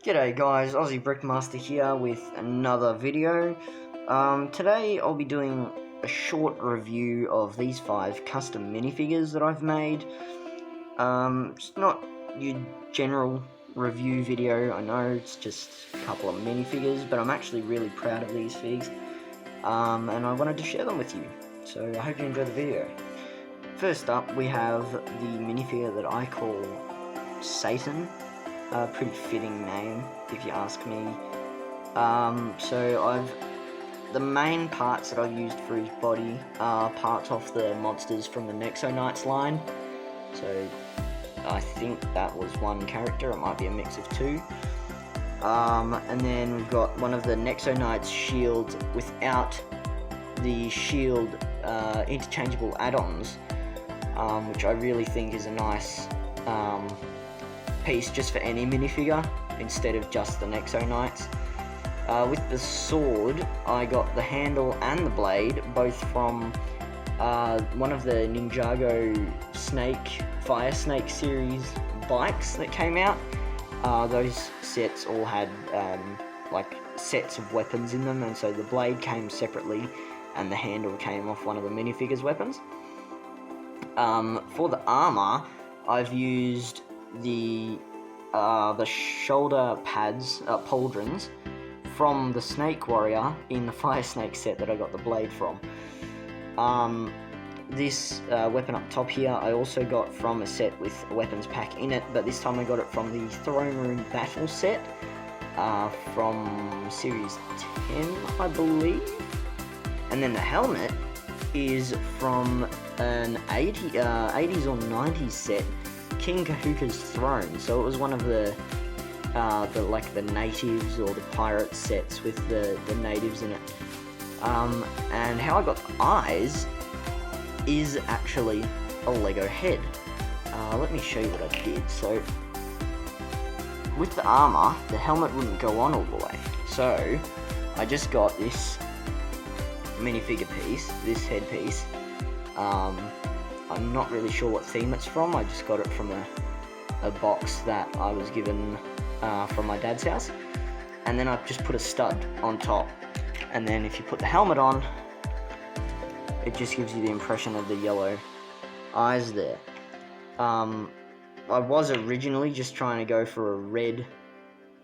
G'day guys, Aussie Brickmaster here with another video. Today I'll be doing a short review of these 5 custom minifigures that I've made. It's not your general review video, I know it's just a couple of minifigures, but I'm actually really proud of these figs, and I wanted to share them with you, so I hope you enjoy the video. First up, we have the minifigure that I call Satan. A pretty fitting name, if you ask me. The main parts that I've used for his body are parts off the monsters from the Nexo Knights line. So I think that was one character, it might be a mix of 2. And then we've got one of the Nexo Knights shields without the shield interchangeable add-ons, which I really think is a nice piece just for any minifigure instead of just the Nexo Knights. With the sword, I got the handle and the blade both from one of the Ninjago Fire Snake series bikes that came out. Those sets all had like sets of weapons in them, and so the blade came separately and the handle came off one of the minifigures' weapons. For the armor, I've used the shoulder pads, pauldrons, from the Snake Warrior in the Fire Snake set that I got the blade from. This weapon up top here I also got from a set with a weapons pack in it, but this time I got it from the Throne Room Battle set from Series 10, I believe. And then the helmet is from an 80s or 90s set, King Kahuka's Throne. So it was one of the natives or the pirate sets with the natives in it. And how I got the eyes is actually a Lego head. Let me show you what I did. So with the armor, the helmet wouldn't go on all the way. So I just got this minifigure piece, this headpiece. I'm not really sure what theme it's from. I just got it from a box that I was given from my dad's house. And then I've just put a stud on top. And then if you put the helmet on, it just gives you the impression of the yellow eyes there. I was originally just trying to go for a red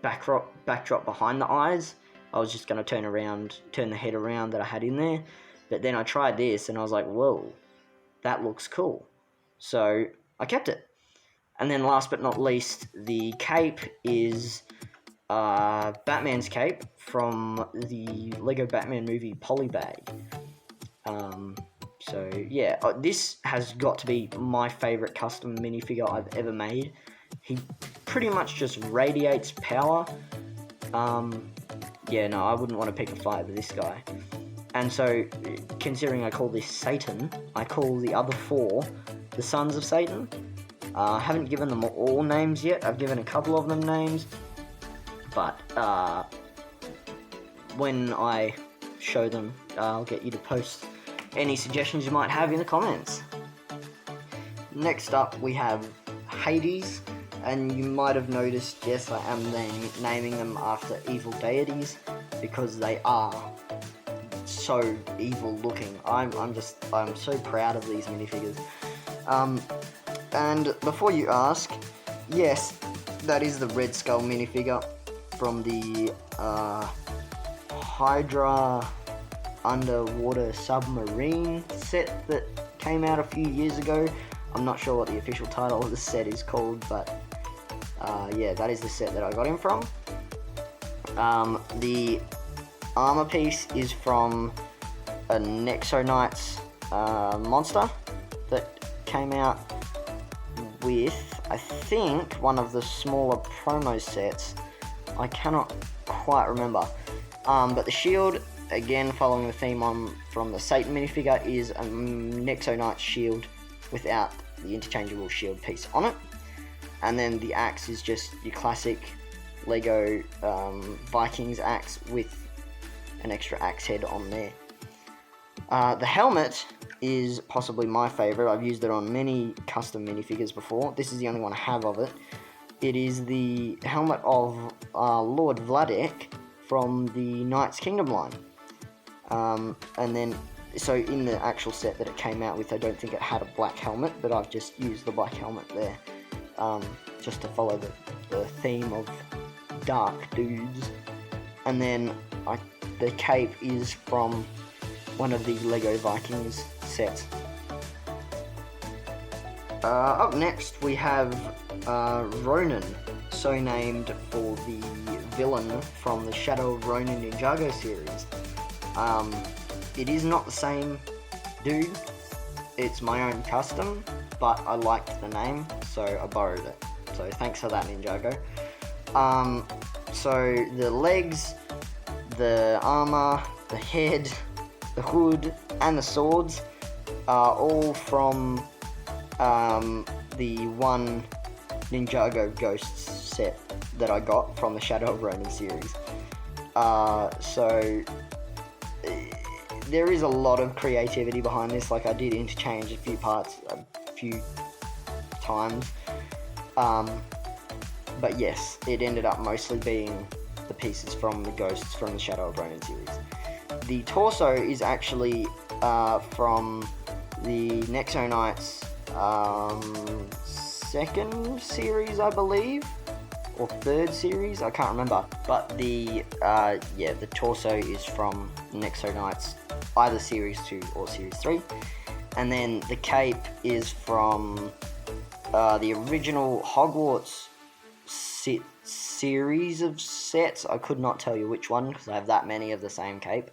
backdrop behind the eyes. I was just going to turn the head around that I had in there. But then I tried this and I was like, whoa, that looks cool. So I kept it. And then last but not least, the cape is Batman's cape from the Lego Batman movie Polybag. So yeah, this has got to be my favourite custom minifigure I've ever made. He pretty much just radiates power. Yeah, no, I wouldn't want to pick a fight with this guy. And so, considering I call this Satan, I call the other 4 the Sons of Satan. I haven't given them all names yet. I've given a couple of them names. But when I show them, I'll get you to post any suggestions you might have in the comments. Next up, we have Hades. And you might have noticed, yes, I am naming them after evil deities, because they are so evil looking. I'm so proud of these minifigures. And before you ask, yes, that is the Red Skull minifigure from the Hydra underwater submarine set that came out a few years ago. I'm not sure what the official title of the set is called, but yeah, that is the set that I got him from. The armor piece is from a Nexo Knights monster that came out with, I think, one of the smaller promo sets. I cannot quite remember. But the shield, again following the theme from the Satan minifigure, is a Nexo Knights shield without the interchangeable shield piece on it. And then the axe is just your classic Lego Vikings axe with an extra axe head on there. The helmet is possibly my favourite. I've used it on many custom minifigures before. This is the only one I have of it. it is the helmet of Lord Vladek from the Knight's Kingdom line. And then, so in the actual set that it came out with, I don't think it had a black helmet, but I've just used the black helmet there, just to follow the theme of dark dudes. And then the cape is from one of the Lego Vikings sets. Up next we have Ronin, so named for the villain from the Shadow of Ronin Ninjago series. It is not the same dude, it's my own custom, but I liked the name, so I borrowed it. So thanks for that, Ninjago. So the legs, the armor, the head, the hood, and the swords are all from the one Ninjago Ghosts set that I got from the Shadow of Ronin series. So there is a lot of creativity behind this. Like, I did interchange a few parts a few times, but yes, it ended up mostly being the pieces from the Ghosts from the Shadow of Ronin series. The torso is actually from the Nexo Knights second series, I believe, or third series, I can't remember. But the torso is from Nexo Knights, either Series 2 or Series 3. And then the cape is from the original Hogwarts series of sets. I could not tell you which one, because I have that many of the same cape.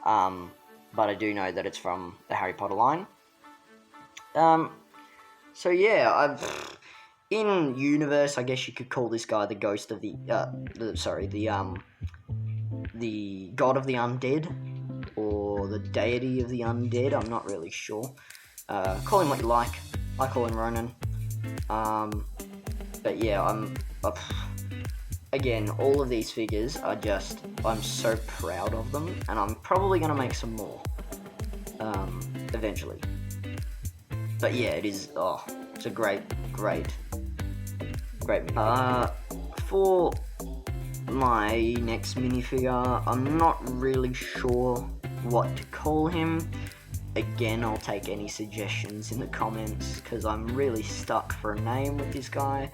But I do know that it's from the Harry Potter line. So yeah, in universe, I guess you could call this guy the ghost of the god of the undead, or the deity of the undead. I'm not really sure. Call him what you like. I call him Ronin. But yeah, again, all of these figures are just, I'm so proud of them, and I'm probably gonna make some more, eventually. But yeah, it is, it's a great minifigure. For my next minifigure, I'm not really sure what to call him. Again, I'll take any suggestions in the comments, because I'm really stuck for a name with this guy.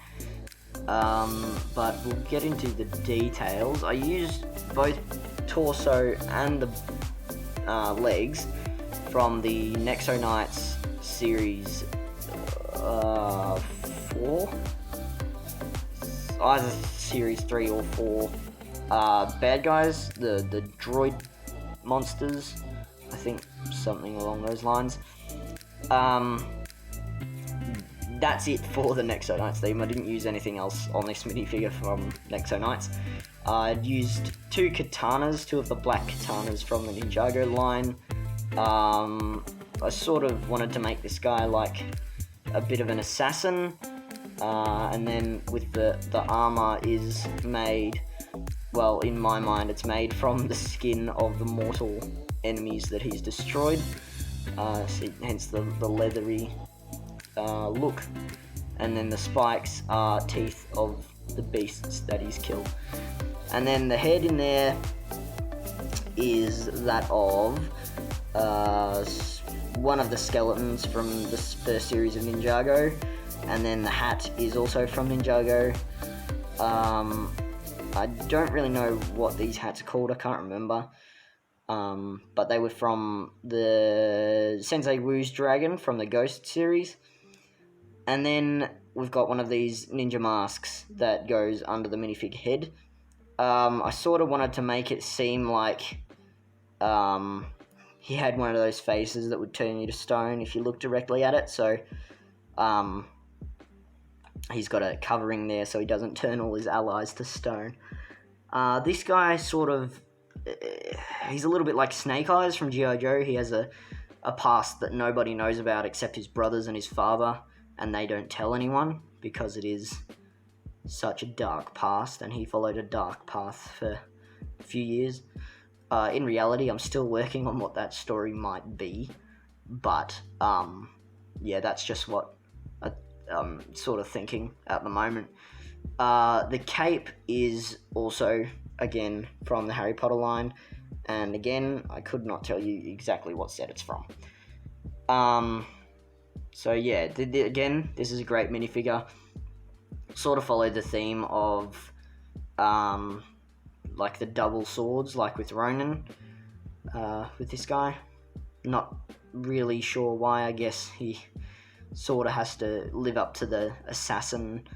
But we'll get into the details. I used both torso and the legs from the Nexo Knights series 4, either series 3 or 4. Bad guys, the droid monsters, I think, something along those lines. That's it for the Nexo Knights theme. I didn't use anything else on this minifigure from Nexo Knights. I'd used two of the black katanas from the Ninjago line. I sort of wanted to make this guy like a bit of an assassin, and then with the armor is made, well, in my mind, it's made from the skin of the mortal enemies that he's destroyed, hence the leathery look. And then the spikes are teeth of the beasts that he's killed. And then the head in there is that of one of the skeletons from the first series of Ninjago, and then the hat is also from Ninjago. I don't really know what these hats are called, I can't remember. But they were from the Sensei Wu's dragon from the Ghost series. And then we've got one of these ninja masks that goes under the minifig head. I sort of wanted to make it seem like he had one of those faces that would turn you to stone if you look directly at it. So he's got a covering there so he doesn't turn all his allies to stone. This guy sort of, he's a little bit like Snake Eyes from G.I. Joe. He has a past that nobody knows about except his brothers and his father, and they don't tell anyone because it is such a dark past, and he followed a dark path for a few years. In reality, I'm still working on what that story might be, but yeah, that's just what I'm sort of thinking at the moment. The cape is also, again, from the Harry Potter line, and again, I could not tell you exactly what set it's from. So yeah, again, this is a great minifigure. Sort of followed the theme of, like the double swords, like with Ronin, with this guy. Not really sure why. I guess he sort of has to live up to the assassin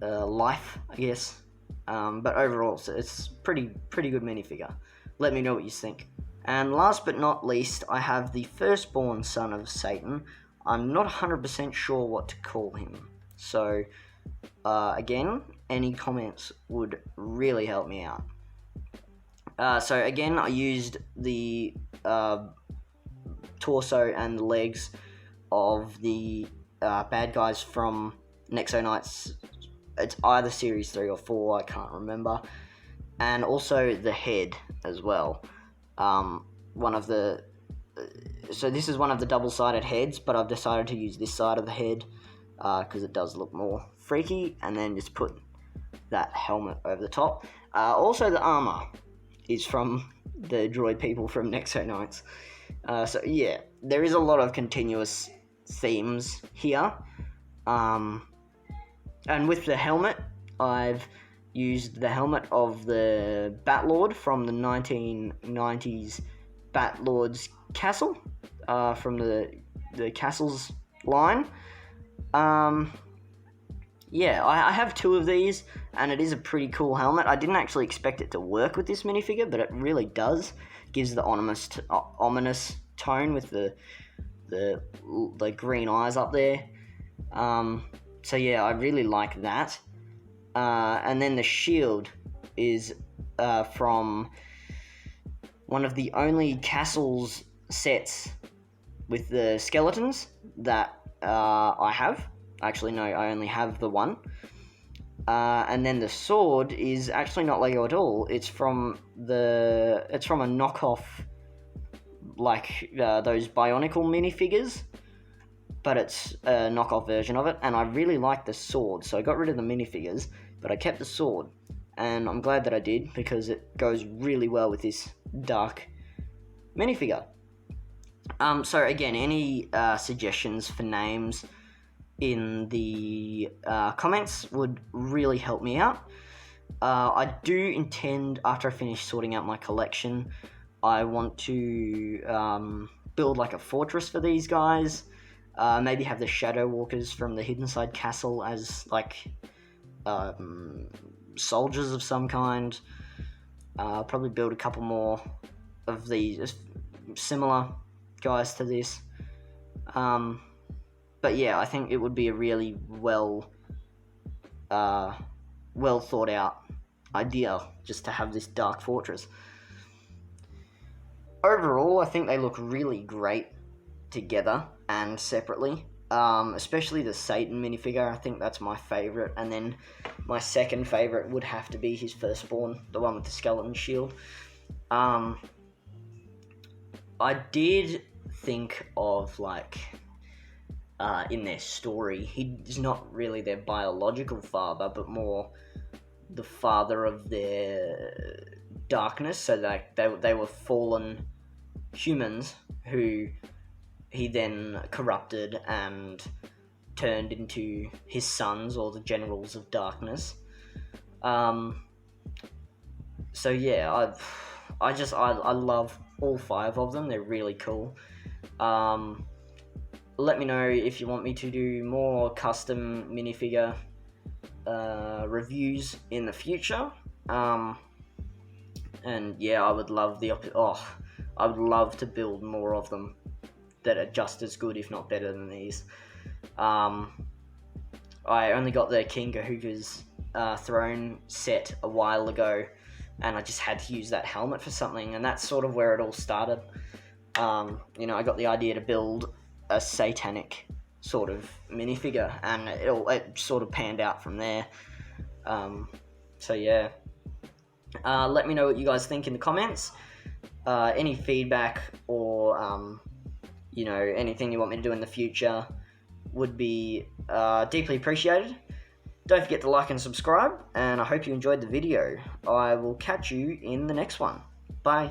life, I guess. But overall, it's pretty good minifigure. Let me know what you think. And last but not least, I have the Firstborn son of Satan. I'm not 100% sure what to call him. So, again, any comments would really help me out. So again, I used the torso and legs of the bad guys from Nexo Knights. It's either Series 3 or 4, I can't remember. And also the head as well. So this is one of the double-sided heads, but I've decided to use this side of the head because it does look more freaky, and then just put that helmet over the top. Also, the armor is from the droid people from Nexo Knights. So yeah, there is a lot of continuous themes here. And with the helmet, I've used the helmet of the Batlord from the 1990s Batlord's Castle, from the Castles line. Yeah, I have two of these, and it is a pretty cool helmet. I didn't actually expect it to work with this minifigure, but it really does. Gives the ominous tone with the green eyes up there. So yeah, I really like that. And then the shield is from one of the only Castles sets with the skeletons that I have. Actually, no, I only have the one. And then the sword is actually not Lego at all. It's from a knockoff, like those Bionicle minifigures, but it's a knockoff version of it. And I really like the sword, so I got rid of the minifigures, but I kept the sword, and I'm glad that I did because it goes really well with this dark minifigure. So again, any suggestions for names in the comments would really help me out. I do intend, after I finish sorting out my collection, I want to build like a fortress for these guys. Maybe have the Shadow Walkers from the Hidden Side Castle as like soldiers of some kind. Probably build a couple more of these similar guys to this. But yeah, I think it would be a really well thought out idea just to have this dark fortress. Overall, I think they look really great together and separately. Especially the Satan minifigure, I think that's my favourite. And then my second favourite would have to be his Firstborn, the one with the skeleton shield. I did think of, like, in their story, he's not really their biological father, but more the father of their darkness. So like they were fallen humans who he then corrupted and turned into his sons, or the generals of darkness. So yeah, I love all 5 of them. They're really cool. Let me know if you want me to do more custom minifigure reviews in the future. And yeah, I would love I would love to build more of them that are just as good, if not better than these. I only got the King Kahooka's throne set a while ago, and I just had to use that helmet for something, and that's sort of where it all started. I got the idea to build a satanic sort of minifigure, and it sort of panned out from there. So yeah, let me know what you guys think in the comments. Any feedback or anything you want me to do in the future would be deeply appreciated. Don't forget to like and subscribe, and I hope you enjoyed the video. I will catch you in the next one. Bye.